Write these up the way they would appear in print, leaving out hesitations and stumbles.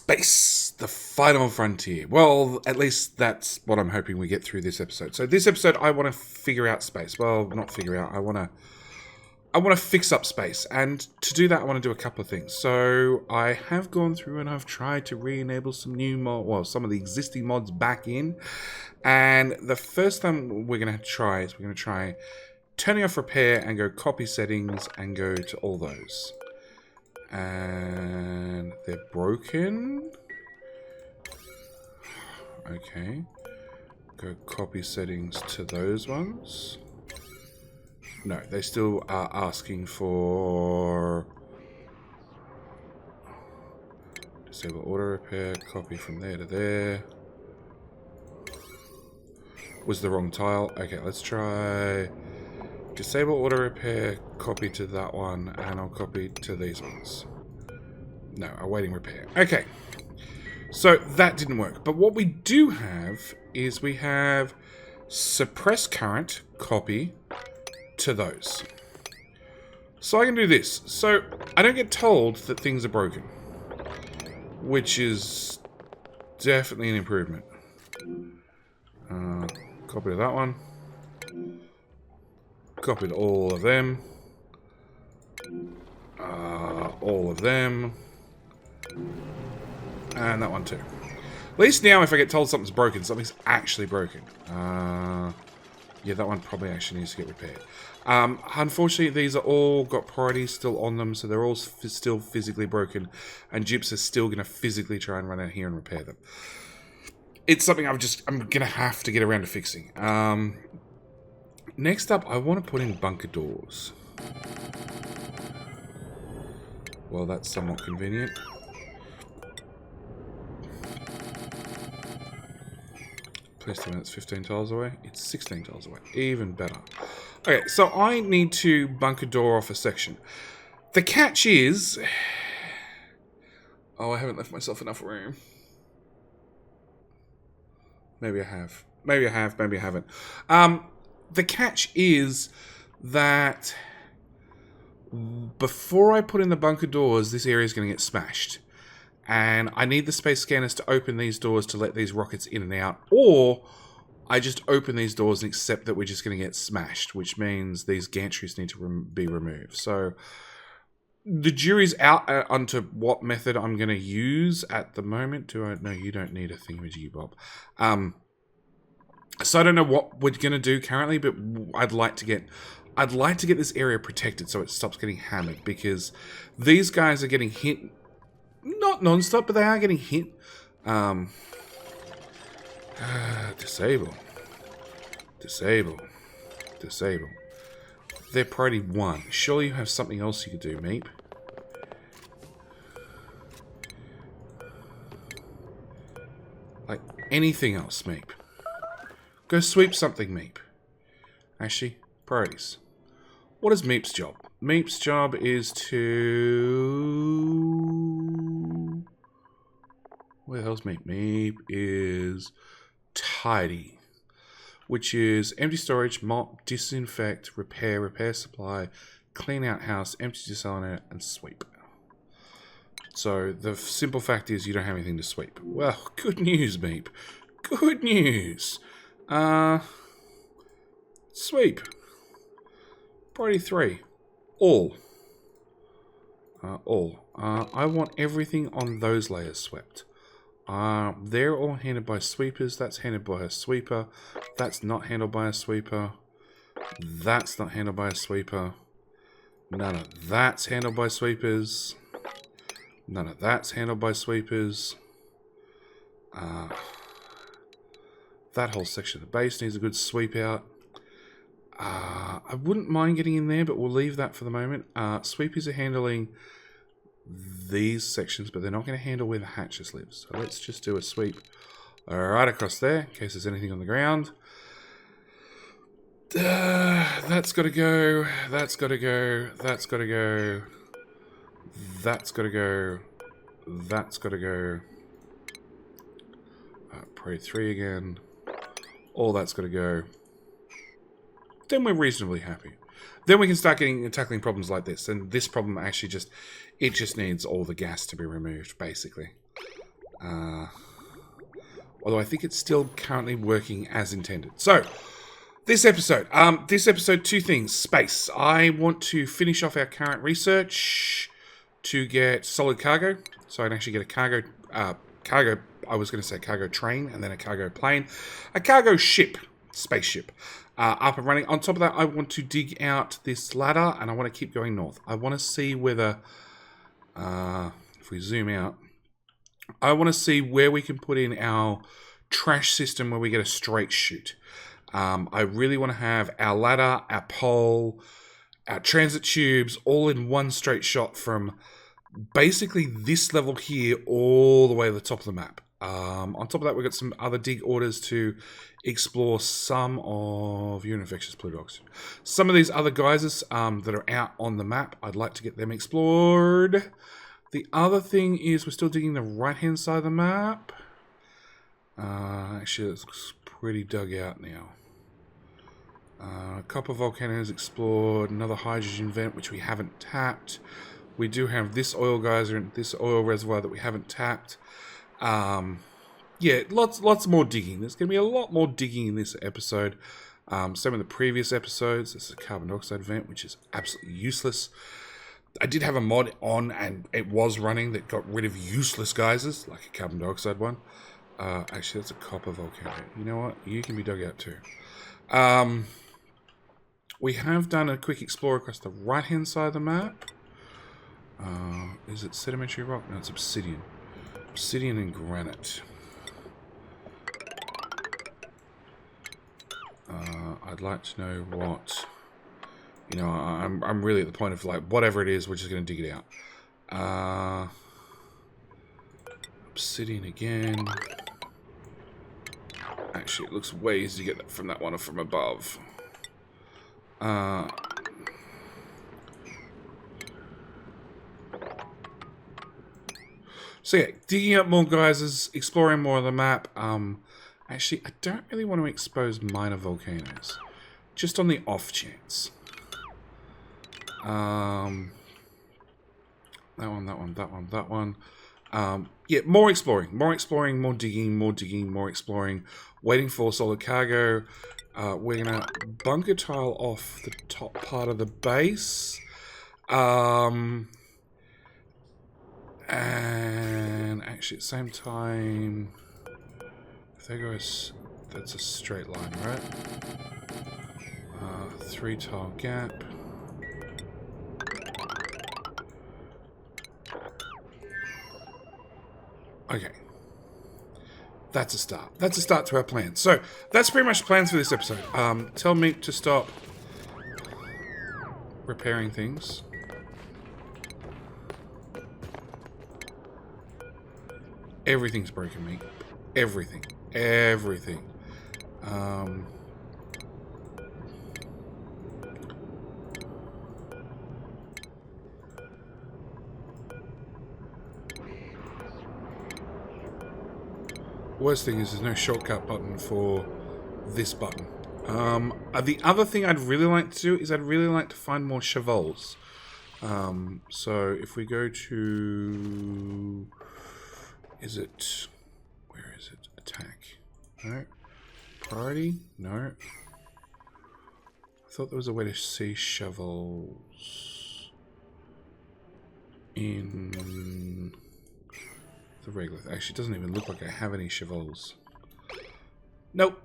Space, the final frontier. Well, at least that's what I'm hoping we get through this episode. So this episode, I want to figure out space. Well, not figure out. I want to fix up space, and to do that, I want to do a couple of things. So I have gone through and I've tried to re-enable some new some of the existing mods back in. And the first thing we're going to try is turning off repair and go copy settings and go to all those. And they're broken. Okay. Go copy settings to those ones. No, they still are asking for disable auto repair, copy from there to there. Was the wrong tile. Okay, let's try disable auto repair, copy to that one, and I'll copy to these ones. No, awaiting repair. Okay. So that didn't work. But what we do have is we have suppress current, copy to those. So I can do this. So I don't get told that things are broken, which is definitely an improvement. Copy to that one. Copy to all of them. All of them. And that one too. At least now if I get told something's broken, something's actually broken. Yeah, that one probably actually needs to get repaired. Unfortunately, these are all got priorities still on them, so they're all still physically broken, and Dupes are still going to physically try and run out here and repair them. It's something I'm going to have to get around to fixing. Next up, I want to put in bunker doors. Well, that's somewhat convenient. Please tell me that's 15 tiles away. It's 16 tiles away. Even better. Okay, so I need to bunker door off a section. The catch is... Oh, I haven't left myself enough room. Maybe I have. Maybe I have. Maybe I haven't. The catch is that before I put in the bunker doors, this area is going to get smashed. And I need the space scanners to open these doors to let these rockets in and out. Or I just open these doors and accept that we're just going to get smashed, which means these gantries need to be removed. So the jury's out onto what method I'm going to use at the moment. No, you don't need a thingamajiggy bob. So I don't know what we're going to do currently, but I'd like to get this area protected so it stops getting hammered, because these guys are getting hit, not non-stop, but they are getting hit. Disable. Disable. Disable. They're priority 1. Surely you have something else you could do, Meep. Like anything else, Meep. Go sweep something, Meep. Actually, priorities. What is Meep's job? Meep's job is to... Where the hell's Meep? Meep is tidy, which is empty storage, mop, disinfect, repair supply, clean out house, empty desalinate, and sweep. So the simple fact is you don't have anything to sweep. Well, good news, Meep. Good news. Sweep. Priority 3. All. I want everything on those layers swept. They're all handled by sweepers. That's handled by a sweeper. That's not handled by a sweeper. That's not handled by a sweeper. None of that's handled by sweepers. None of that's handled by sweepers. That whole section of the base needs a good sweep out. I wouldn't mind getting in there, but we'll leave that for the moment. Sweepers are handling these sections, but they're not going to handle where the hatches live. So let's just do a sweep right across there, in case there's anything on the ground. That's got to go. That's got to go. That's got to go. That's got to go. That's got to go. Priority 3 again. All that's got to go. Then we're reasonably happy. Then we can start tackling problems like this. And this problem actually just needs all the gas to be removed, basically. Although I think it's still currently working as intended. So, this episode, two things. Space. I want to finish off our current research to get solid cargo. So I can actually get a cargo, I was going to say cargo train and then a cargo plane. A cargo ship, spaceship, up and running. On top of that, I want to dig out this ladder and I want to keep going north. I want to see whether, if we zoom out, I want to see where we can put in our trash system where we get a straight shoot. I really want to have our ladder, our pole, our transit tubes all in one straight shot from basically this level here all the way to the top of the map. On top of that, we've got some other dig orders to explore some of... You're an infectious blue dogs. Some of these other geysers that are out on the map, I'd like to get them explored. The other thing is we're still digging the right-hand side of the map. Actually, it looks pretty dug out now. A couple of volcanoes explored, another hydrogen vent which we haven't tapped. We do have this oil geyser and this oil reservoir that we haven't tapped. Yeah, lots more digging. There's going to be a lot more digging in this episode. Some of the previous episodes. This is a carbon dioxide vent, which is absolutely useless. I did have a mod on and it was running that got rid of useless geysers, like a carbon dioxide one. Actually, that's a copper volcano. You know what? You can be dug out too. We have done a quick explore across the right-hand side of the map. Is it sedimentary rock? No, it's obsidian. Obsidian and granite. I'd like to know what... You know, I'm really at the point of, like, whatever it is, we're just going to dig it out. Obsidian again. Actually, it looks way easier to get that from that one or from above. So yeah, digging up more geysers, exploring more of the map. Actually, I don't really want to expose minor volcanoes. Just on the off chance. That one. Yeah, more exploring, more digging, more exploring. Waiting for solid cargo. We're going to bunker tile off the top part of the base. And actually at the same time, if there goes, that's a straight line, right? 3 tile gap. Okay. That's a start. That's a start to our plan. So, that's pretty much the plans for this episode. Tell me to stop repairing things. Everything's broken, mate. Everything. Everything. Worst thing is there's no shortcut button for this button. The other thing I'd really like to do is I'd really like to find more shovels. So if we go to... Is it... Where is it? Attack. No. Priority? No. I thought there was a way to see shovels in the regular... Actually, it doesn't even look like I have any shovels. Nope.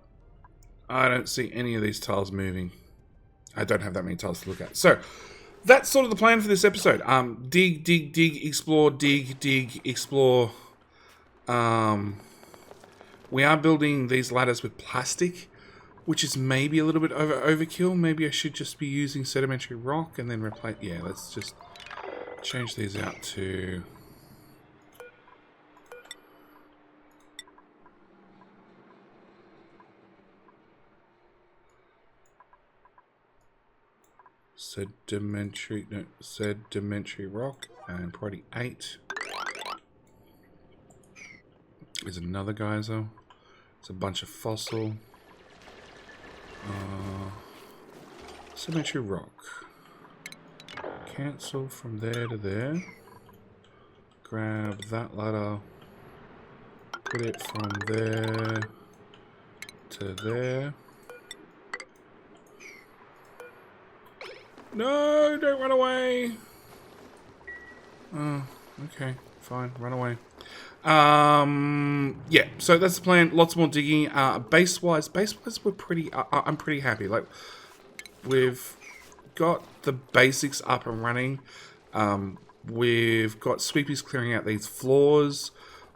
I don't see any of these tiles moving. I don't have that many tiles to look at. So, that's sort of the plan for this episode. Dig, explore, dig, explore. We are building these ladders with plastic, which is maybe a little bit overkill. Maybe I should just be using sedimentary rock and then replace... Yeah, let's just change these out to... Sedimentary rock and priority 8. There's another geyser. It's a bunch of fossil. Sedimentary rock. Cancel from there to there. Grab that ladder. put it from there to there. No, don't run away. Oh, okay, fine, run away. Yeah, so that's the plan. Lots more digging. Base-wise, we're pretty. I'm pretty happy. Like, we've got the basics up and running. We've got sweepies clearing out these floors.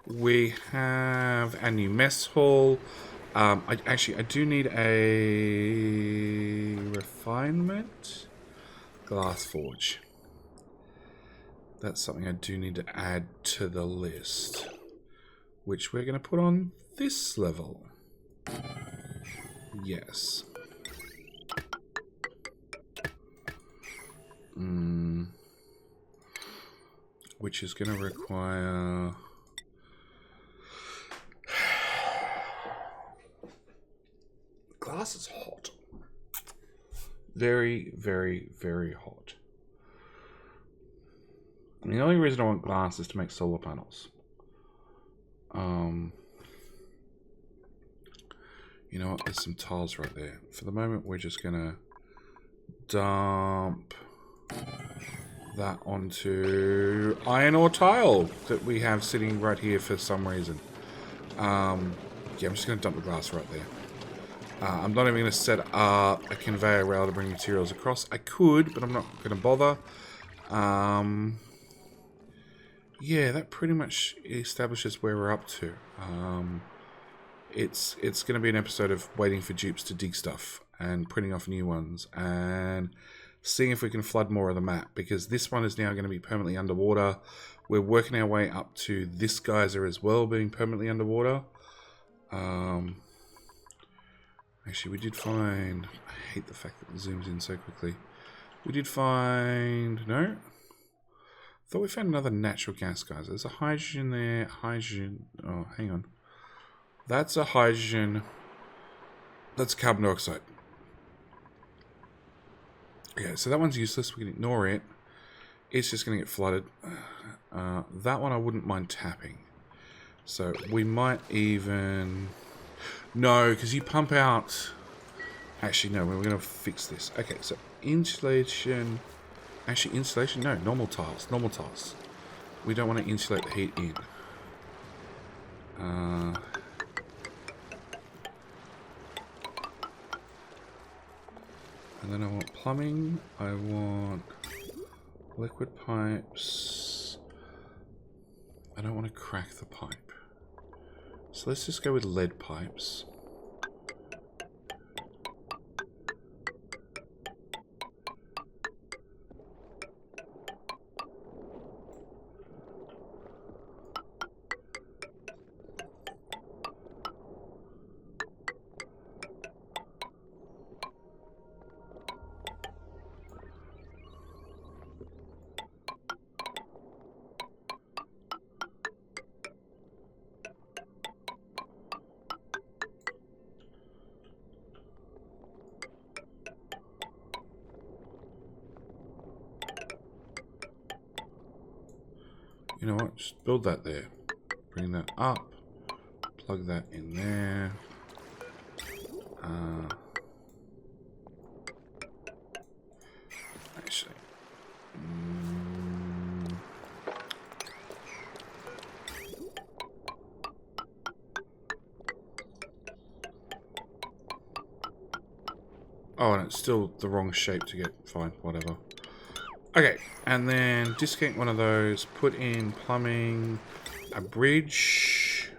We have a new mess hall. I do need a refinement glass forge. That's something I do need to add to the list, which we're going to put on this level. Yes. Which is going to require... Glass is hot. Very, very, very hot. I mean, the only reason I want glass is to make solar panels. You know what? There's some tiles right there. For the moment, we're just going to dump that onto iron ore tile that we have sitting right here for some reason. Yeah, I'm just going to dump the glass right there. I'm not even going to set up a conveyor rail to bring materials across. I could, but I'm not going to bother. Yeah, that pretty much establishes where we're up to. It's going to be an episode of waiting for dupes to dig stuff and printing off new ones and seeing if we can flood more of the map, because this one is now going to be permanently underwater. We're working our way up to this geyser as well being permanently underwater. Actually, we did find... I hate the fact that it zooms in so quickly. We did find... No? I thought we found another natural gas geyser. There's a hydrogen there. Hydrogen... Oh, hang on. That's a hydrogen. That's carbon dioxide. Okay, so that one's useless. We can ignore it. It's just going to get flooded. That one I wouldn't mind tapping. So we might even... No, because you pump out... Actually, no, we're going to fix this. Okay, so insulation... Actually, insulation? No, normal tiles. Normal tiles. We don't want to insulate the heat in. And then I want plumbing. I want liquid pipes. I don't want to crack the pipe. So let's just go with lead pipes. You know what? Just build that there. Bring that up. Plug that in there. Actually. Oh, and it's still the wrong shape to get. Fine, whatever. Okay, and then disconnect one of those, put in plumbing, a bridge,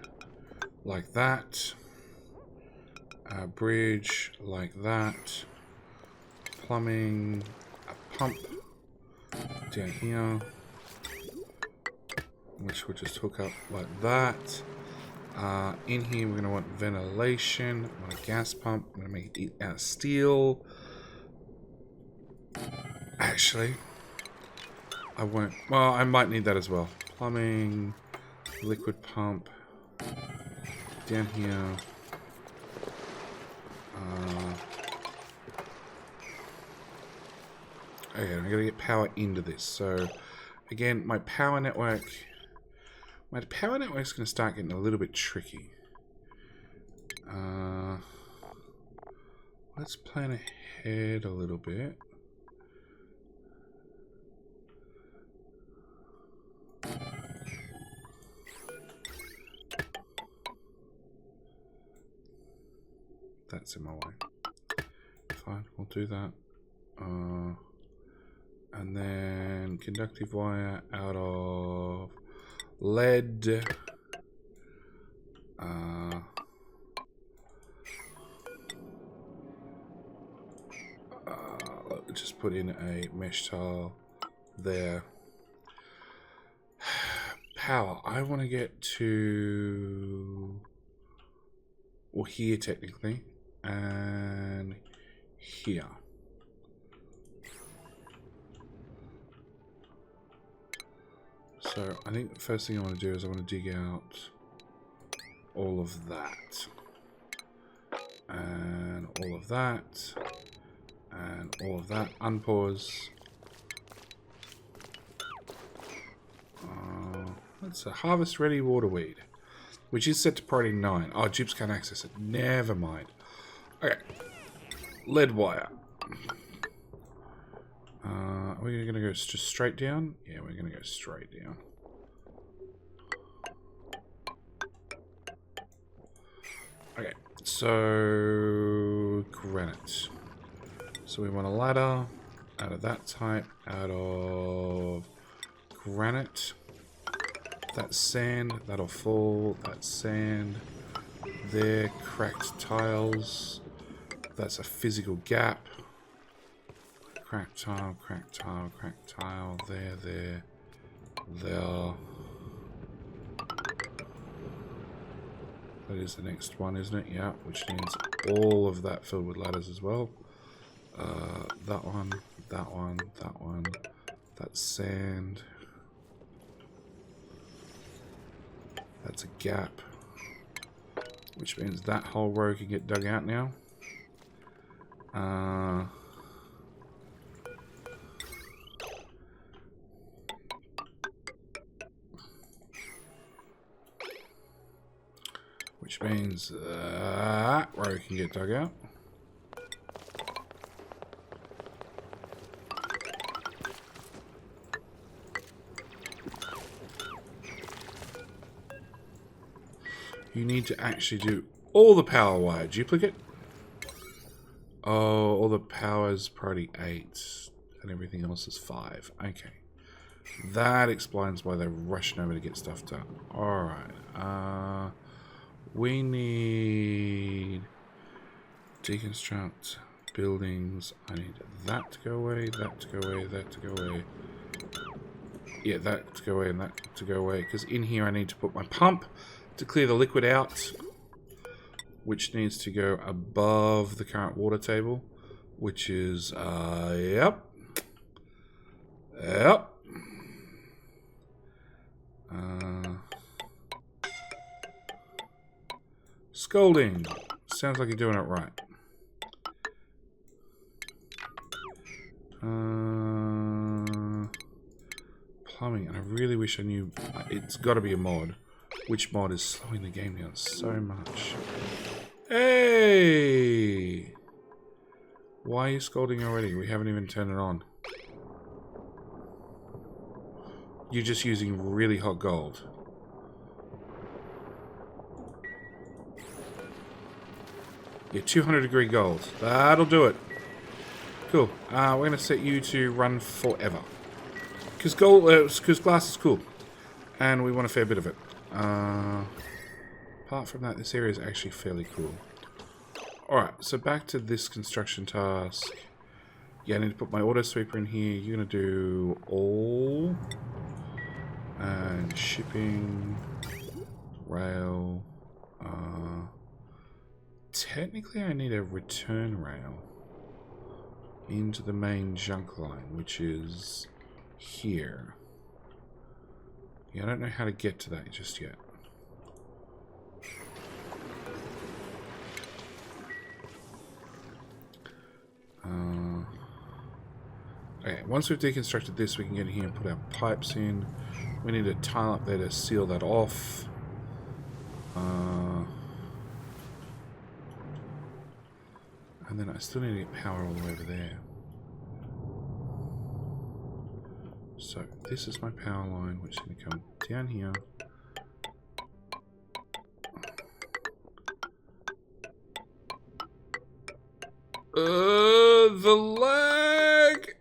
like that, a bridge, like that, plumbing, a pump, down here, which we'll just hook up like that. In here we're going to want ventilation, I want a gas pump, I'm going to make it out of steel. Actually... I won't. Well, I might need that as well. Plumbing, liquid pump, down here. Okay, I'm going to get power into this. So, again, my power network My power network's going to start getting a little bit tricky. Let's plan ahead a little bit. That's in my way. Fine, we'll do that. And then conductive wire out of lead. Just put in a mesh tile there. Power. I want to get to, well, here technically, and here. So I think the first thing I want to do is I want to dig out all of that, and all of that, and all of that. Unpause. That's a harvest ready waterweed, which is set to priority 9. Oh, Dupes can't access it. Never mind. Okay. Lead wire. Are we going to go just straight down? Yeah, we're going to go straight down. Okay, so granite. So we want a ladder out of that type, out of granite. That's sand, that'll fall. That's sand. There, cracked tiles. That's a physical gap. Cracked tile, cracked tile, cracked tile. There, there, there. That is the next one, isn't it? Yeah, which means all of that filled with ladders as well. That one, that one, that one. That's sand. That's a gap. Which means that whole row can get dug out now. Which means that row can get dug out. You need to actually do all the power wire duplicate. Oh, all the power's priority 8 and everything else is 5. Okay. That explains why they're rushing over to get stuff done. Alright. We need deconstruct buildings. I need that to go away, that to go away, that to go away. Yeah, that to go away and that to go away. Because in here I need to put my pump to clear the liquid out, which needs to go above the current water table, which is, yep. Scolding. Sounds like you're doing it right. Plumbing, and I really wish I knew. It's got to be a mod. Which mod is slowing the game down so much? Hey! Why are you scolding already? We haven't even turned it on. You're just using really hot gold. Yeah, 200 degree gold. That'll do it. Cool. We're going to set you to run forever. Because gold, because glass is cool. And we want a fair bit of it. Apart from that, this area is actually fairly cool. Alright, so back to this construction task. Yeah, I need to put my auto sweeper in here. You're going to do all. And shipping. Rail. Technically, I need a return rail into the main junk line, which is here. Yeah, I don't know how to get to that just yet. Okay, once we've deconstructed this, we can get in here and put our pipes in. We need a tile up there to seal that off. And then I still need to get power all the way over there. So this is my power line, which is going to come down here. The lag!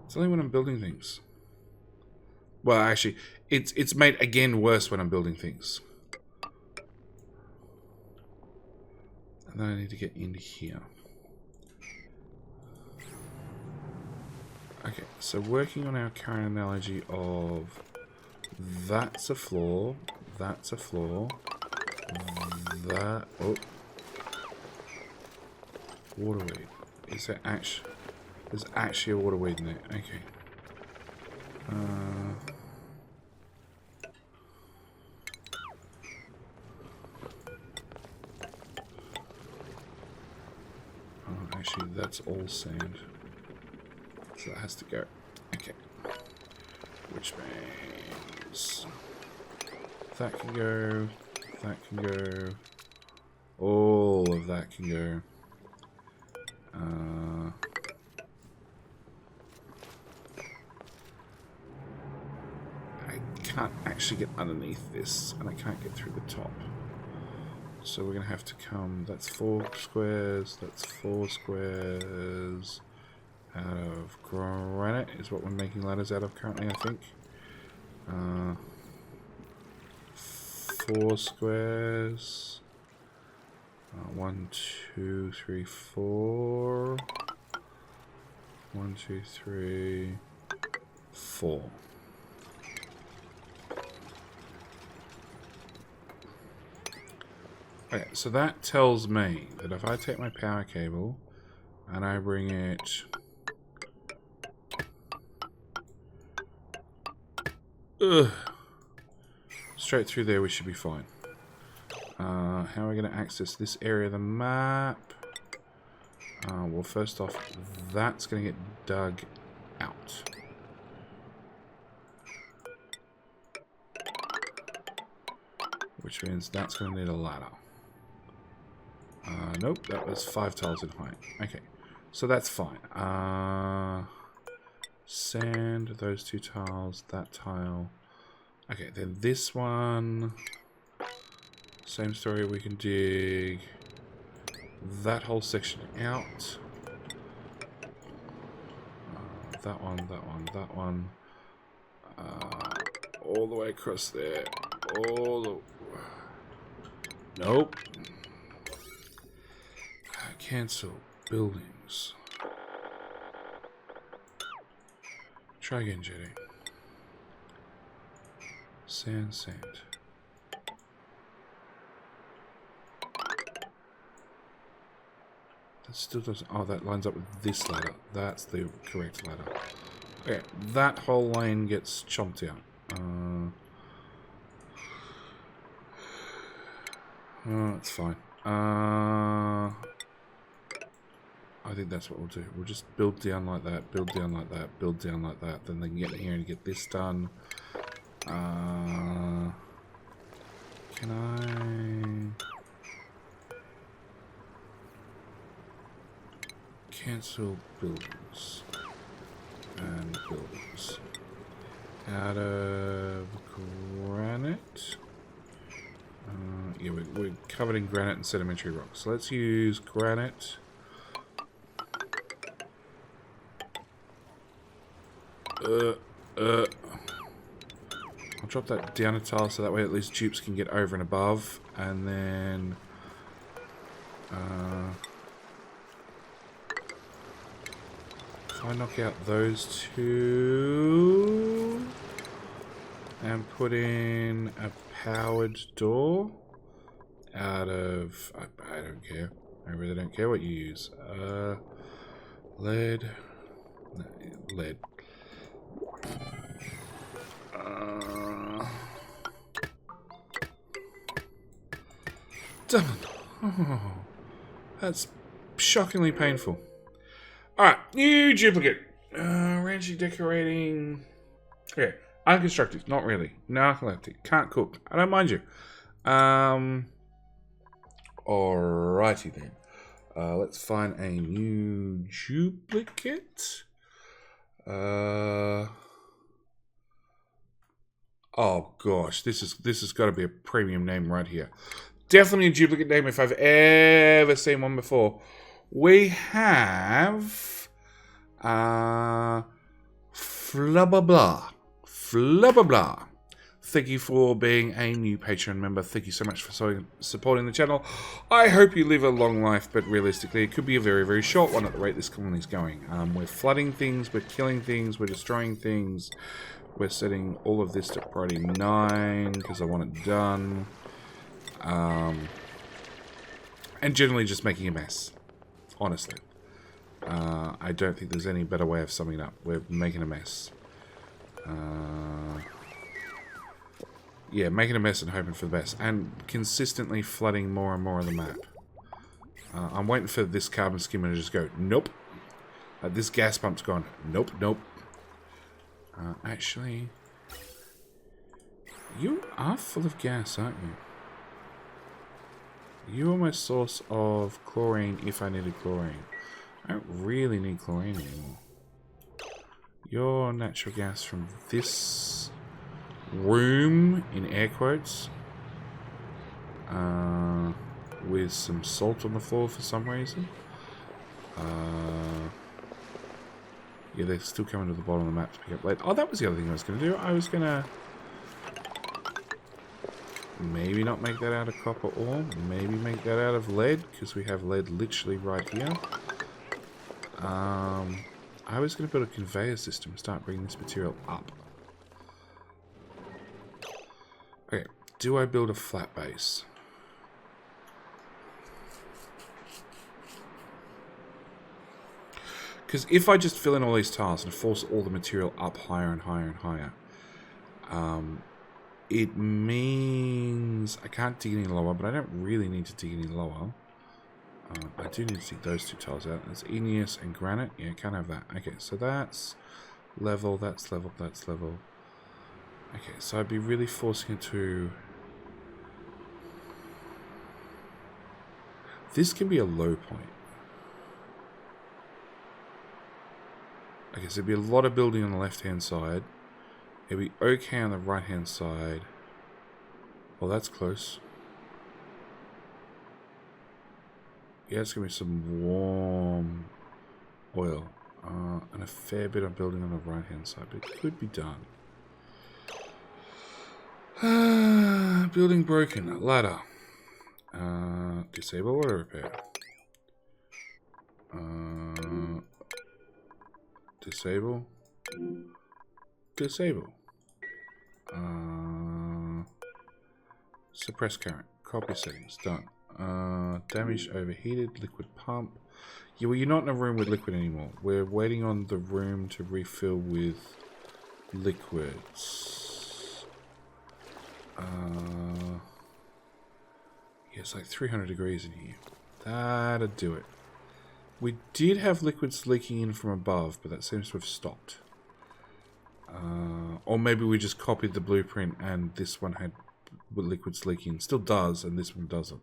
It's only when I'm building things. Well, actually, it's made again worse when I'm building things. And then I need to get into here. Okay, so working on our current analogy of that's a floor, that, oh, waterweed. Is there actually, there's actually a waterweed in there, okay. Actually, that's all sand. So that has to go. Okay. Which means that can go, that can go, all of that can go. I can't actually get underneath this, and I can't get through the top. So we're going to have to come, that's 4 squares, that's 4 squares out of granite is what we're making ladders out of currently, I think. 4 squares. 1, 2, 3, 4. 1, 2, 3, 4. Okay, so that tells me that if I take my power cable and I bring it straight through there, we should be fine. How are we going to access this area of the map? Well, first off, that's going to get dug out. Which means that's going to need a ladder. Nope, that was 5 tiles in height. Okay, so that's fine. Sand, those 2 tiles, that tile. Okay, then this one. Same story, we can dig that whole section out. That one, that one, that one. All the way across there. All the... Nope. Cancel buildings. Try again, Jetty. Sand, sand. That still doesn't... Oh, that lines up with this ladder. That's the correct ladder. Okay, that whole lane gets chomped out. Oh, that's fine. I think that's what we'll do. We'll just build down like that, build down like that, build down like that. Then they can get in here and get this done. Can I... Cancel buildings. And buildings. Out of granite. Yeah, we're covered in granite and sedimentary rock. So let's use granite. I'll drop that down a tile so that way at least Dupes can get over and above. And then... if I knock out those 2... and put in a powered door out of... I don't care. I really don't care what you use. Lead. No, lead. Done. Oh, that's shockingly painful. Alright, new duplicate. Ranchy decorating. Okay, Unconstructive, not really. Narcoleptic, can't cook. I don't mind you. Alrighty then. Let's find a new duplicate. Oh gosh, this has got to be a premium name right here. Definitely a duplicate name if I've ever seen one before. We have Flubbablah. Flubbablah. Thank you for being a new Patreon member. Thank you so much for supporting the channel. I hope you live a long life, but realistically, it could be a very, very short one at the rate this colony's going. We're flooding things, we're killing things, we're destroying things. We're setting all of this to priority 9 because I want it done. And generally just making a mess. Honestly. I don't think there's any better way of summing it up. We're making a mess. Yeah, making a mess and hoping for the best. And consistently flooding more and more of the map. I'm waiting for this carbon skimmer to just go, nope. This gas pump's gone, nope, nope. Actually, you are full of gas, aren't you? You are my source of chlorine if I needed chlorine. I don't really need chlorine anymore. You're natural gas from this room, in air quotes, with some salt on the floor for some reason. Yeah, they're still coming to the bottom of the map to pick up lead. Oh, that was the other thing I was going to do. I was going to maybe not make that out of copper ore. Maybe make that out of lead, because we have lead literally right here. I was going to build a conveyor system and start bringing this material up. Okay, do I build a flat base? Because if I just fill in all these tiles and force all the material up higher and higher and higher, it means I can't dig any lower, but I don't really need to dig any lower. I do need to dig those 2 tiles out. That's igneous and granite. Yeah, can't have that. Okay, so that's level, that's level, that's level. Okay, so I'd be really forcing it to... This can be a low point. Okay, so there'd be a lot of building on the left-hand side. It'd be okay on the right-hand side. Well, that's close. Yeah, it's going to be some warm oil. And a fair bit of building on the right-hand side, but it could be done. Building broken. Ladder. Disable water repair. Disable. Disable. Suppress current. Copy settings. Done. Damaged, overheated, liquid pump. Yeah, well, you're not in a room with liquid anymore. We're waiting on the room to refill with liquids. Yeah, it's like 300 degrees in here. That'd do it. We did have liquids leaking in from above, but that seems to have stopped. Or maybe we just copied the blueprint and this one had liquids leaking. Still does, and this one doesn't.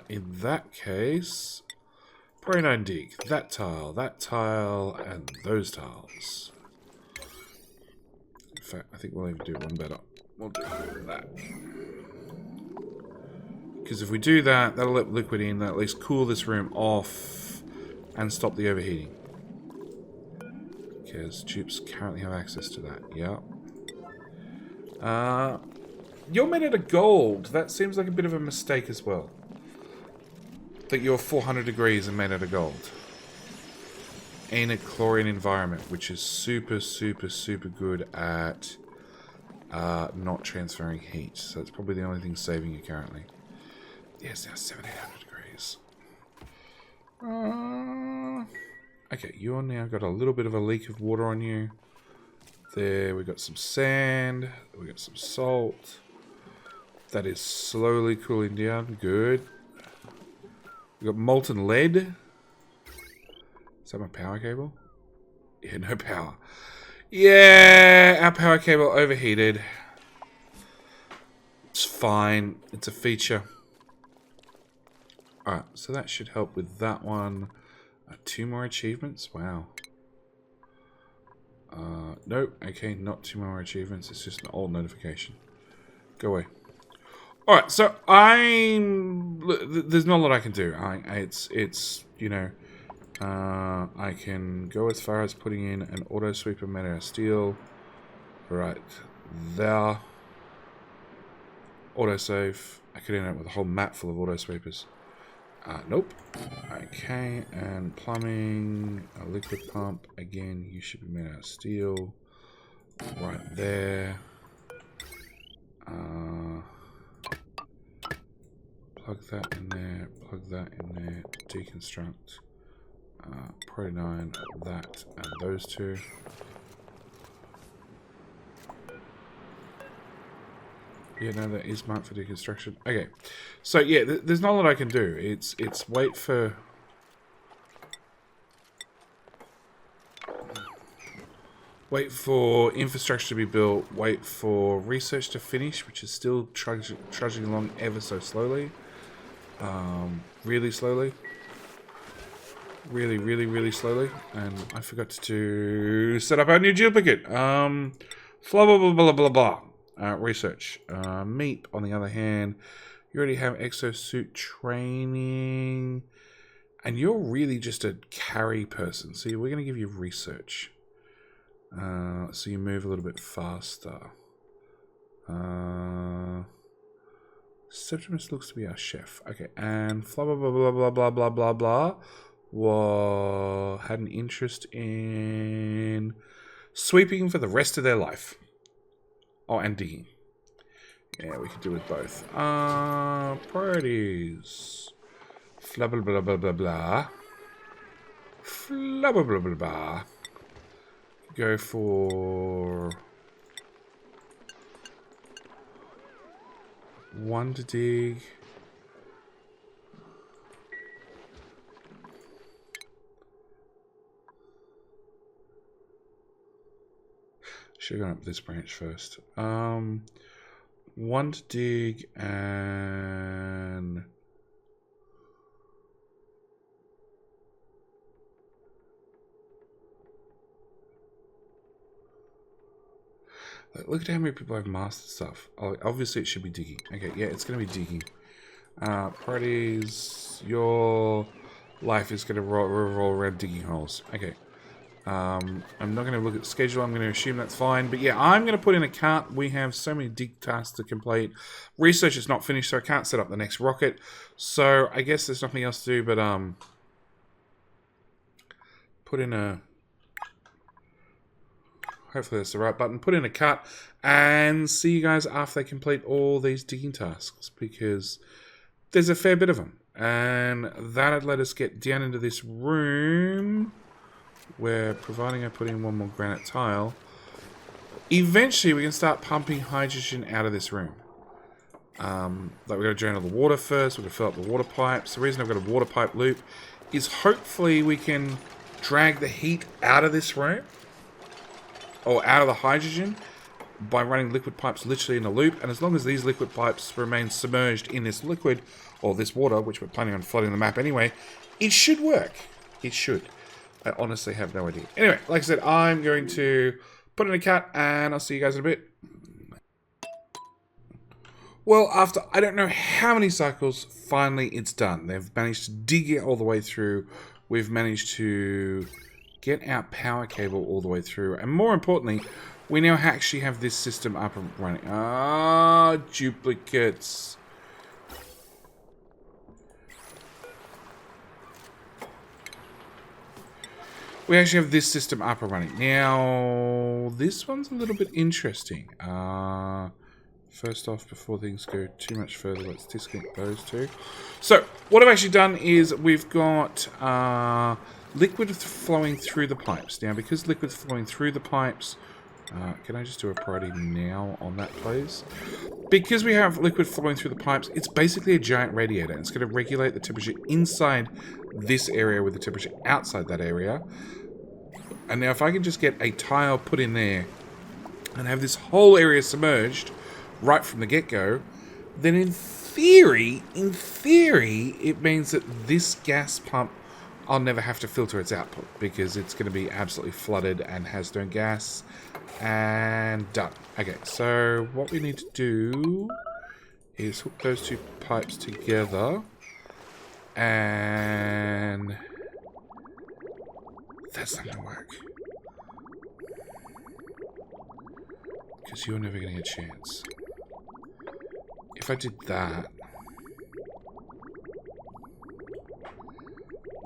In that case, Brain and dig. That tile, and those tiles. In fact, I think we'll even do one better. We'll do that. Because if we do that, that'll let liquid in, that'll at least cool this room off and stop the overheating. Because Dupes currently have access to that. Yep. You're made out of gold. That seems like a bit of a mistake as well. That you're 400 degrees and made out of gold. In a chlorine environment, which is super, super, super good at not transferring heat. So it's probably the only thing saving you currently. Yes, now 1700 degrees. Okay, you're now got a little bit of a leak of water on you. There, we got some sand. We got some salt. That is slowly cooling down. Good. We got molten lead. Is that my power cable? Yeah, no power. Yeah, our power cable overheated. It's fine. It's a feature. Alright, so that should help with that one. 2 more achievements? Wow. Nope. Okay, not 2 more achievements. It's just an old notification. Go away. Alright, so there's not a lot I can do. It's you know... I can go as far as putting in an auto sweeper made out of steel. Right there. Autosave. I could end up with a whole map full of auto sweepers. Nope. Okay, and plumbing, a liquid pump. Again, you should be made out of steel. Right there. Plug that in there. Plug that in there. Deconstruct. Pro9, that, and those two. Yeah, no, that is marked for deconstruction. Okay, so yeah, there's not a lot I can do. It's wait for infrastructure to be built. Wait for research to finish, which is still trudging along ever so slowly. Really slowly. Really slowly. And I forgot to set up our new duplicate. Blah blah blah. Research. Meep, on the other hand, you already have exosuit training, and you're really just a carry person. So we're going to give you research. So you move a little bit faster. Septimus looks to be our chef. Okay, and blah blah blah. Had an interest in sweeping for the rest of their life. Oh, and digging. Yeah, we could do with both. Priorities. Blah blah blah blah blah blah. Blah blah blah blah blah. Go for 1 to dig. Should have gone up this branch first. 1 to dig and look at how many people have mastered stuff. Oh, obviously it should be digging. Okay, yeah, it's going to be digging. Priorities. Your life is going to revolve around digging holes. Okay. I'm not going to look at the schedule. I'm going to assume that's fine. But yeah, I'm going to put in a cart. We have so many dig tasks to complete. Research is not finished, so I can't set up the next rocket. So I guess there's nothing else to do but put in a... Hopefully that's the right button. Put in a cut and see you guys after they complete all these digging tasks, because there's a fair bit of them. And that'd let us get down into this room where, providing I put in 1 more granite tile, eventually we can start pumping hydrogen out of this room. Like we're going to drain all the water first. We're going to fill up the water pipes. The reason I've got a water pipe loop is hopefully we can drag the heat out of this room, or out of the hydrogen, by running liquid pipes literally in a loop. And as long as these liquid pipes remain submerged in this liquid, or this water, which we're planning on flooding the map anyway, it should work. It should. I honestly have no idea. Anyway, like I said, I'm going to put in a cut, and I'll see you guys in a bit. Well, after I don't know how many cycles, finally it's done. They've managed to dig it all the way through. We've managed to get our power cable all the way through. And more importantly, we now actually have this system up and running. Duplicates. We actually have this system up and running. Now, this one's a little bit interesting. First off, before things go too much further, let's disconnect those two. So, what I've actually done is we've got liquid flowing through the pipes. Now, because liquid's flowing through the pipes, can I just do a priority now on that, please? Because we have liquid flowing through the pipes, it's basically a giant radiator. It's going to regulate the temperature inside this area with the temperature outside that area. And now if I can just get a tile put in there and have this whole area submerged right from the get-go, then in theory, it means that this gas pump, I'll never have to filter its output because it's going to be absolutely flooded and has no gas. And done. Okay, so what we need to do is hook those two pipes together. And that's not going to work. Because you're never going to get a chance. If I did that...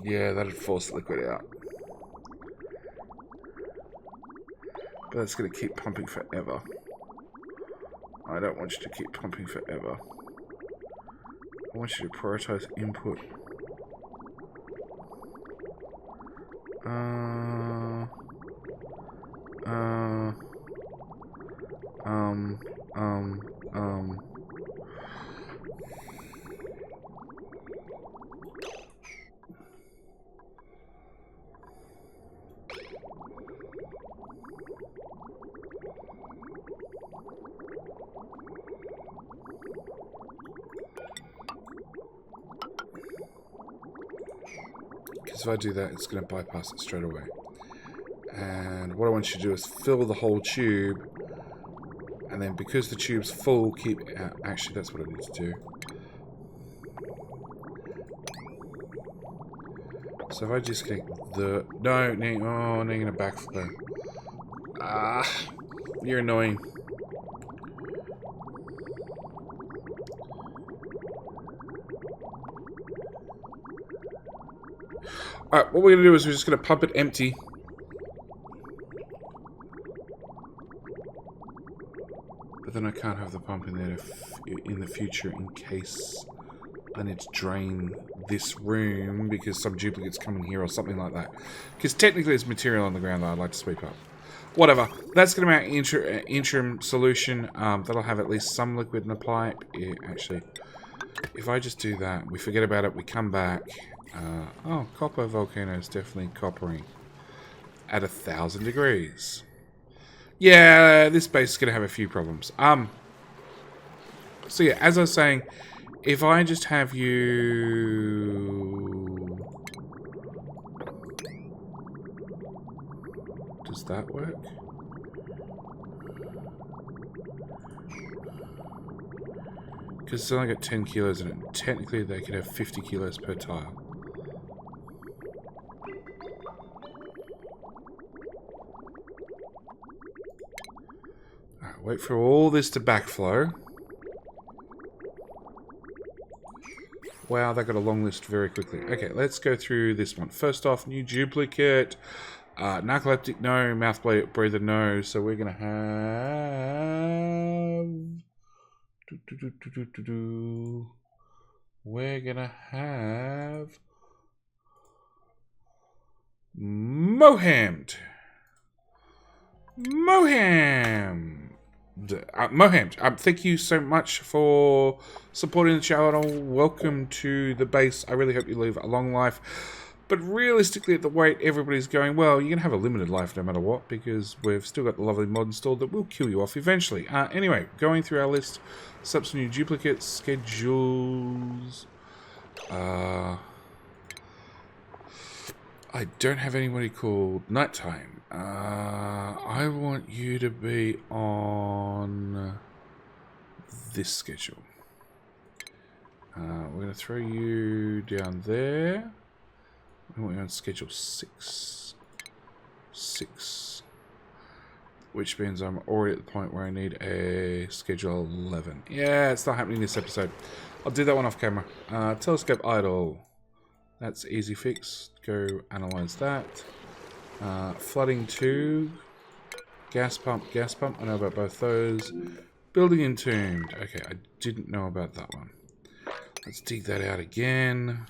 yeah, that'd force the liquid out. But that's going to keep pumping forever. I don't want you to keep pumping forever. I want you to prioritize input. Because if I do that, it's going to bypass it straight away. And what I want you to do is fill the whole tube. And then because the tube's full, keep... actually, that's what I need to do. So if I just get the... no, no, oh, now you're going to backflow. Ah, you're annoying. Alright, what we're going to do is we're just going to pump it empty. But then I can't have the pump in there in the future in case I need to drain this room because some duplicates come in here or something like that. Because technically there's material on the ground that I'd like to sweep up. Whatever. That's going to be our interim solution. That'll have at least some liquid in the pipe. Yeah, actually, if I just do that, we forget about it, we come back. Oh, copper volcano is definitely coppering at 1,000 degrees. Yeah, this base is going to have a few problems. So yeah, as I was saying, if I just have you... does that work? Because it's only got 10 kilos in it. Technically, they could have 50 kilos per tile. Alright, wait for all this to backflow. Wow, they got a long list very quickly. Okay, let's go through this one. First off, new duplicate. Narcoleptic, no. Mouth breather, no. So we're going to have... we're going to have... Mohammed. Mohammed, thank you so much for supporting the channel. Welcome to the base. I really hope you live a long life. But realistically, at the rate everybody's going, well, you're going to have a limited life no matter what, because we've still got the lovely mod installed that will kill you off eventually. Anyway, going through our list, set up some new duplicates, schedules. I don't have anybody called Nighttime. I want you to be on this schedule. We're going to throw you down there. I want you on schedule 6. 6. Which means I'm already at the point where I need a schedule 11. Yeah, it's not happening this episode. I'll do that one off camera. Telescope idle. That's easy fix. Go analyze that. Flooding 2. Gas pump. I know about both those. Building entombed. Okay, I didn't know about that one. Let's dig that out again.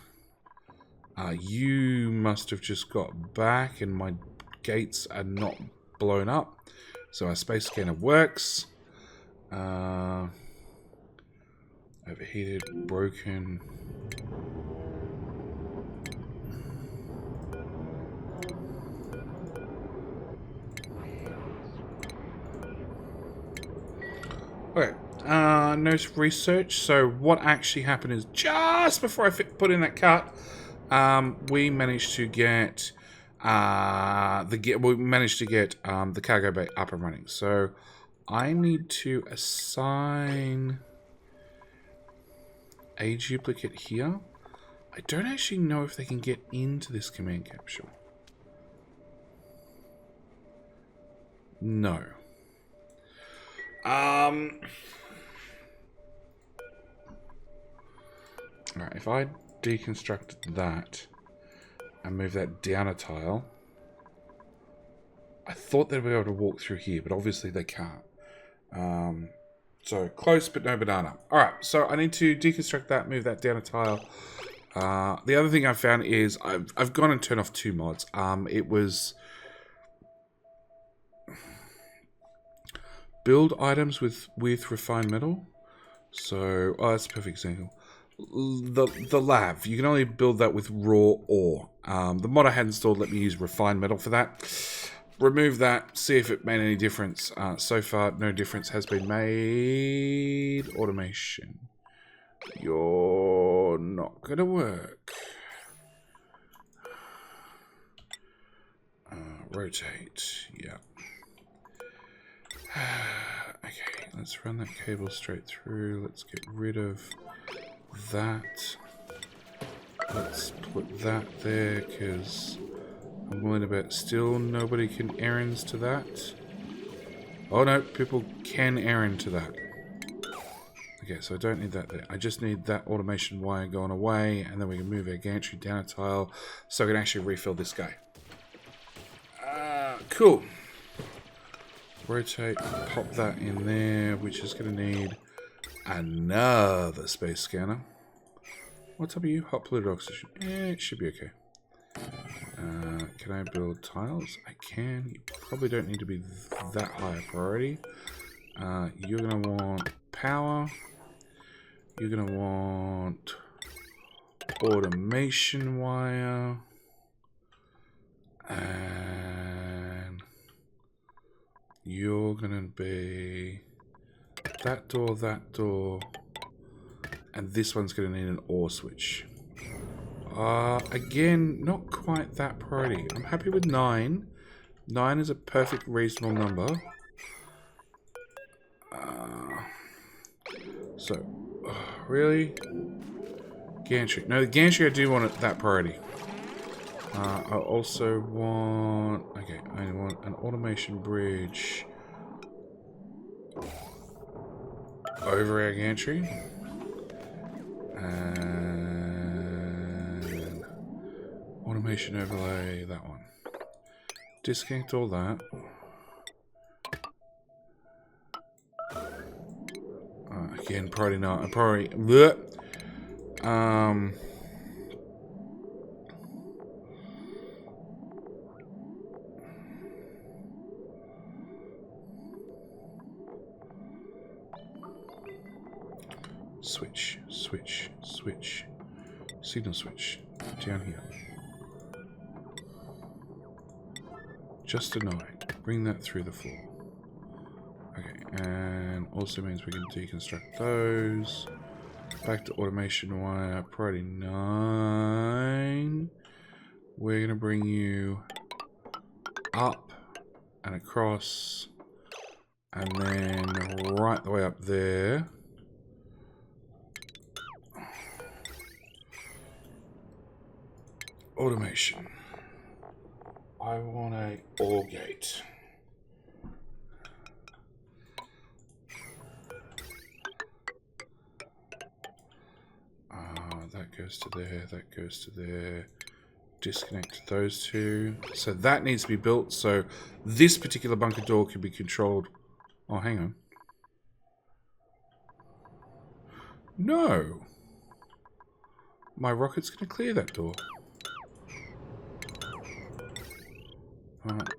You must have just got back and my gates are not blown up. So our space scanner works. Overheated, broken. Okay. No research. So what actually happened is just before I put in that cut, we managed to get the cargo bay up and running. So I need to assign a duplicate here. I don't actually know if they can get into this command capsule. No. Alright, if I deconstruct that and move that down a tile, I thought they'd be able to walk through here, but obviously they can't. So close, but no banana. Alright, so I need to deconstruct that, move that down a tile. The other thing I found is I've gone and turned off 2 mods. It was build items with refined metal. So, that's a perfect example. The lav, you can only build that with raw ore. The mod I had installed let me use refined metal for that. Remove that, see if it made any difference. So far, no difference has been made. Automation. You're not gonna work. Rotate, yeah. Okay, let's run that cable straight through. Let's get rid of that. Let's put that there, because I'm willing to bet still nobody can errands to that. Oh no, people can errand to that. Okay, so I don't need that there. I just need that automation wire going away, and then we can move our gantry down a tile so I can actually refill this guy. Cool. Rotate, pop that in there, which is going to need another space scanner. What's up with you? Hot polluted oxygen. It should be okay. Can I build tiles? I can. You probably don't need to be that high a priority. You're going to want power. You're going to want automation wire. And you're going to be that door. And this one's going to need an ore switch. Again, not quite that priority. I'm happy with 9. 9 is a perfect reasonable number. Really? Gantry. No, the gantry I do want it that priority. I also want... Okay, I want an automation bridge over our gantry. And automation overlay, that one. Disconnect all that. Again, probably not. I'm probably... Bleh. Switch. Signal switch. Down here. Just a 9. Bring that through the floor. Okay, and also means we can deconstruct those. Back to automation wire. Priority 9. We're going to bring you up and across. And then right the way up there. Automation. I want a ore gate. That goes to there, that goes to there. Disconnect those two. So that needs to be built. So this particular bunker door can be controlled. Oh, hang on. No. My rocket's going to clear that door.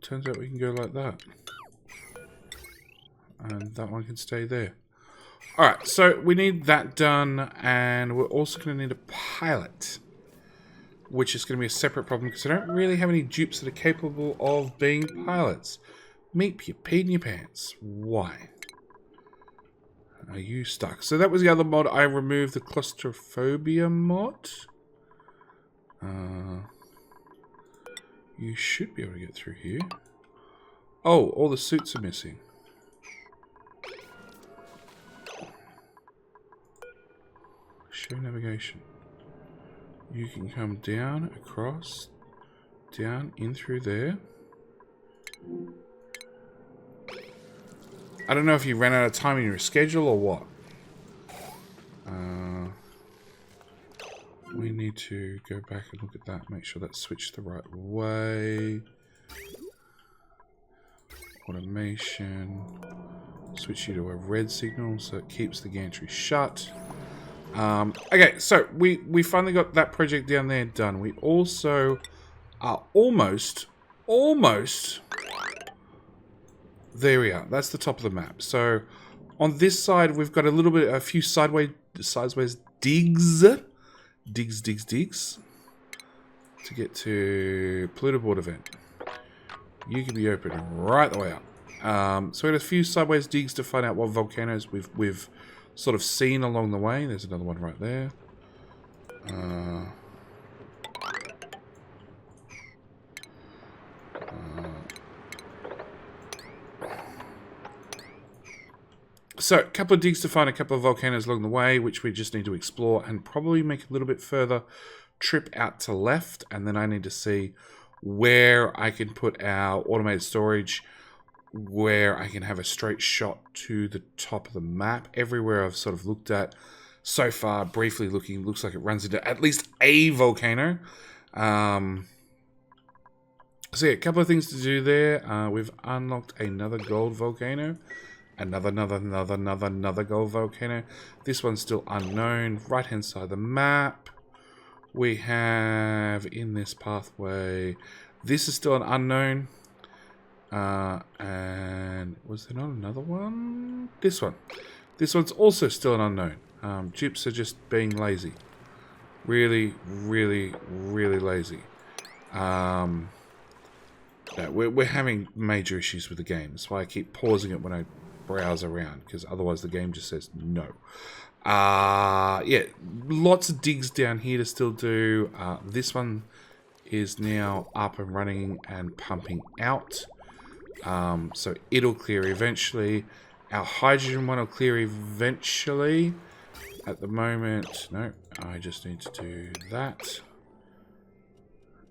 Turns out we can go like that. And that one can stay there. Alright, so we need that done. And we're also going to need a pilot. Which is going to be a separate problem because I don't really have any dupes that are capable of being pilots. Meep, you peed in your pants. Why? Are you stuck? So that was the other mod. I removed the claustrophobia mod. You should be able to get through here. Oh, all the suits are missing. Show navigation. You can come down, across, down, in through there. I don't know if you ran out of time in your schedule or what. We need to go back and look at that, make sure that's switched the right way. Automation. Switch you to a red signal so it keeps the gantry shut. Okay, so we finally got that project down there done. We also are almost, there we are. That's the top of the map. So on this side, we've got a few sideways digs to get to Pluto board event. You can be open right the way up. So we had a few sideways digs to find out what volcanoes we've sort of seen along the way. There's another one right there. So, a couple of digs to find a couple of volcanoes along the way, which we just need to explore and probably make a little bit further trip out to left. And then I need to see where I can put our automated storage, where I can have a straight shot to the top of the map. Everywhere I've sort of looked at so far, briefly looking, looks like it runs into at least a volcano. So yeah, a couple of things to do there. We've unlocked another gold volcano. Another gold volcano. This one's still unknown. Right hand side of the map. We have in this pathway. This is still an unknown. And was there not another one? This one. This one's also still an unknown. Dupes are just being lazy. Really lazy. No, we're having major issues with the game. That's why I keep pausing it when I browse around, because otherwise the game just says no. Yeah, lots of digs down here to still do. This one is now up and running and pumping out. So it'll clear eventually. Our hydrogen one will clear eventually. At the moment, no, I just need to do that.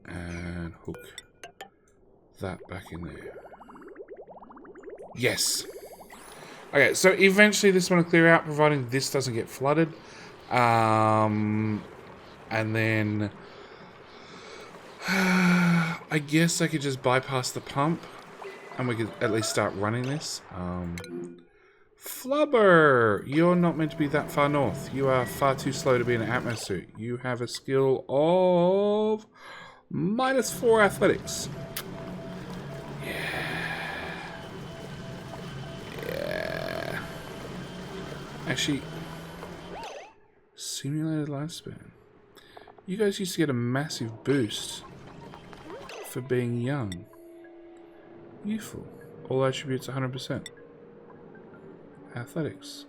And hook that back in there. Yes. Okay, so eventually this one will clear out, providing this doesn't get flooded. And then I guess I could just bypass the pump and we could at least start running this. Flubber! You're not meant to be that far north. You are far too slow to be in an Atmo suit. You have a skill of -4 athletics. Actually, simulated lifespan. You guys used to get a massive boost for being young. Youthful. All attributes 100%. Athletics.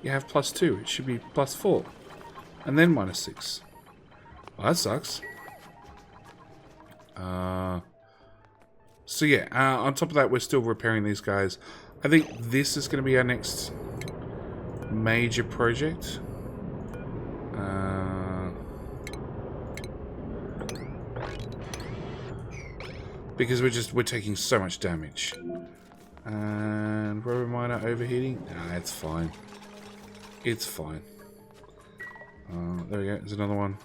You have +2. It should be +4. And then -6. Well, that sucks. So yeah, on top of that, we're still repairing these guys. I think this is going to be our next major project. Because we're taking so much damage. And rubber miner overheating? Nah, it's fine. It's fine. There we go, there's another one.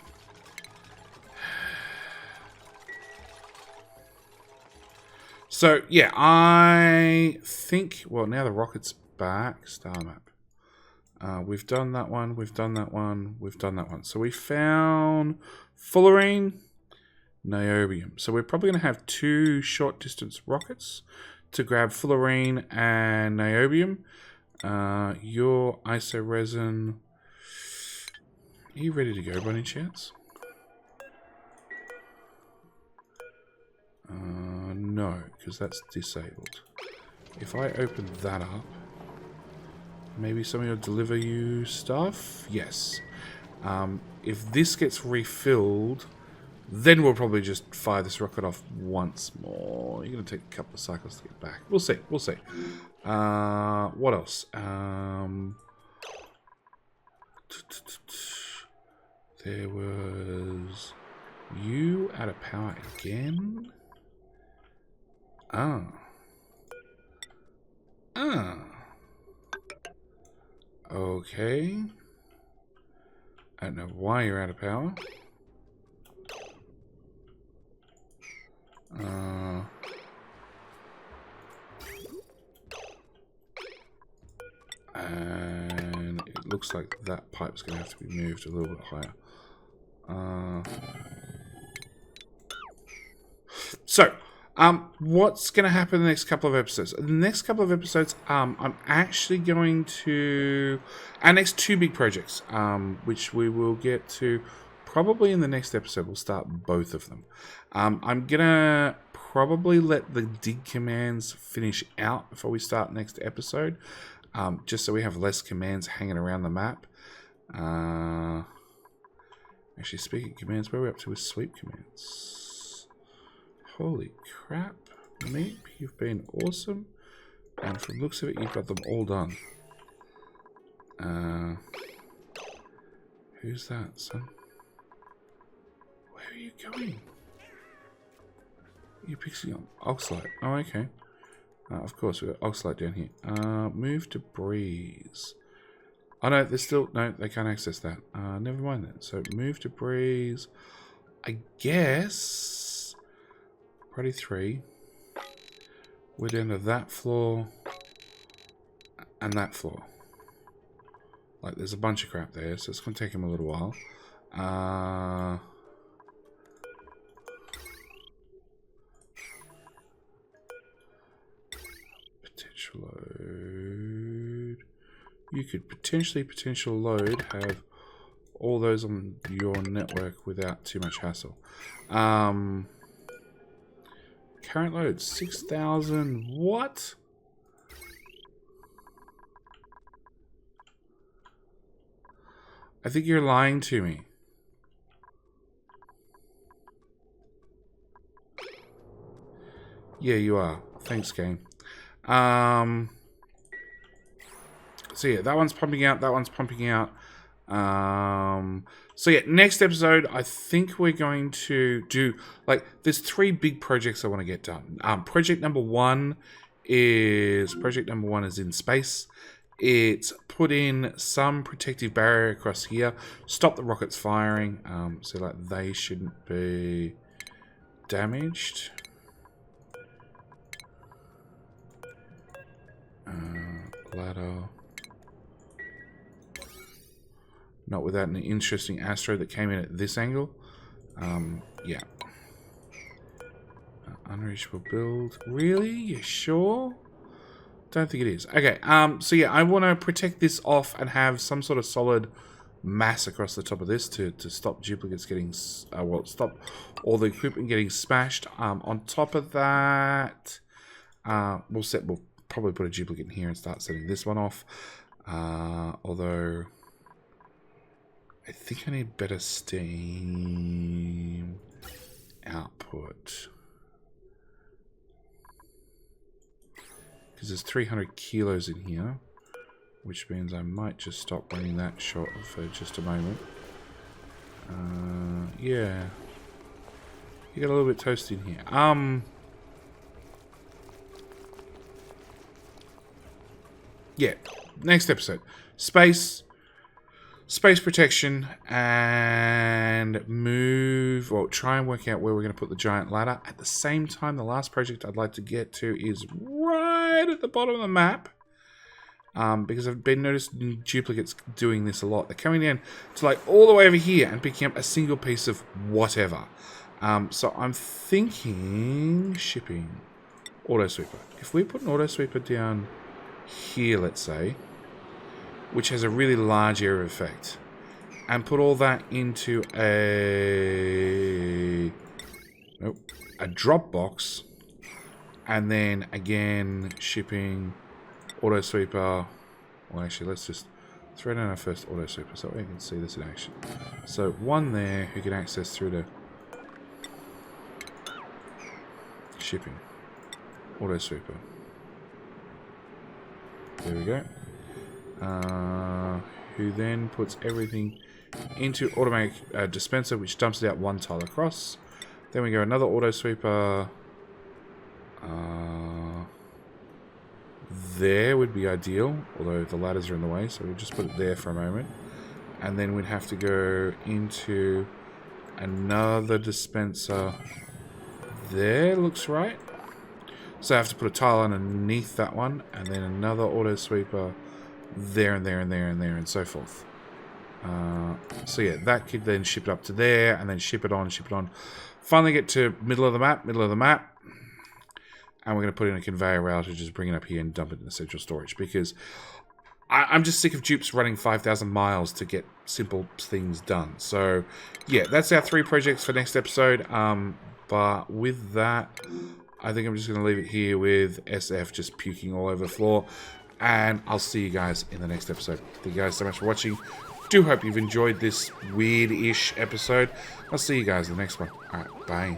So yeah, I think, well, now the rocket's back. Star map. We've done that one, we've done that one, we've done that one. So we found fullerene, niobium. So we're probably going to have 2 short distance rockets to grab fullerene and niobium. Your iso resin, are you ready to go by any chance? No, because that's disabled. If I open that up, Maybe somebody will deliver you stuff? Yes. If this gets refilled, then we'll probably just fire this rocket off once more. You're going to take a couple of cycles to get back. We'll see. We'll see. What else? There was... You out of power again? Okay. I don't know why you're out of power. And it looks like that pipe's going to have to be moved a little bit higher. So, what's going to happen in the next couple of episodes? In the next couple of episodes, I'm actually going to... Our next two big projects, which we will get to probably in the next episode. We'll start both of them. I'm going to probably let the dig commands finish out before we start next episode, just so we have less commands hanging around the map. Actually, speaking of commands, where are we up to with sleep commands? Holy crap, Meep, you've been awesome. And from the looks of it, you've got them all done. Who's that, son? Where are you going? You're pixing on Oxlight. Oh, okay. Of course, we've got Oxlight down here. Move to Breeze. Oh, no, there's still... No, they can't access that. Never mind that. So, move to Breeze. I guess... Probably 3. We're down to that floor. And that floor. Like, there's a bunch of crap there, so it's going to take him a little while. Potential load. You could potential load have all those on your network without too much hassle. Current load 6,000. What? I think you're lying to me. Yeah, you are. Thanks, game. So yeah, that one's pumping out. That one's pumping out. So yeah, next episode, I think we're going to do, like, there's 3 big projects I want to get done. Project number one is in space. It's put in some protective barrier across here, stop the rockets firing, so like they shouldn't be damaged. Ladder. Not without an interesting asteroid that came in at this angle. Yeah. Unreachable build. Really? You sure? Don't think it is. Okay, so yeah, I want to protect this off and have some sort of solid mass across the top of this to stop duplicates getting... well, stop all the equipment getting smashed. On top of that, we'll probably put a duplicate in here and start setting this one off. Although... I think I need better steam output. Because there's 300 kilos in here, which means I might just stop running that shot for just a moment. Yeah. You got a little bit toasty in here. Yeah. Next episode. Space protection, and move, well, try and work out where we're going to put the giant ladder. At the same time, the last project I'd like to get to is right at the bottom of the map, because I've been noticing duplicates doing this a lot. They're coming down to like all the way over here and picking up a single piece of whatever. So I'm thinking shipping auto sweeper. If we put an auto sweeper down here, let's say, which has a really large area of effect, and put all that into a drop box, and then again shipping auto sweeper Well, actually, let's just throw down our first auto sweeper so we can see this in action. So one there who can access through to shipping. Auto sweeper. There we go. Who then puts everything into automatic dispenser, which dumps it out one tile across. Then we go another auto sweeper. There would be ideal, although the ladders are in the way, so we'll just put it there for a moment. And then we'd have to go into another dispenser. There looks right. So I have to put a tile underneath that one, and then another auto sweeper there and there and there and there and so forth. So yeah, that could then ship it up to there, and then ship it on. Finally get to middle of the map, and we're going to put in a conveyor route to just bring it up here and dump it in the central storage, because I'm just sick of dupes running 5,000 miles to get simple things done. So yeah, that's our 3 projects for next episode. But with that, I think I'm just going to leave it here with SF just puking all over the floor. And I'll see you guys in the next episode. Thank you guys so much for watching. Do hope you've enjoyed this weird-ish episode. I'll see you guys in the next one. Alright, bye.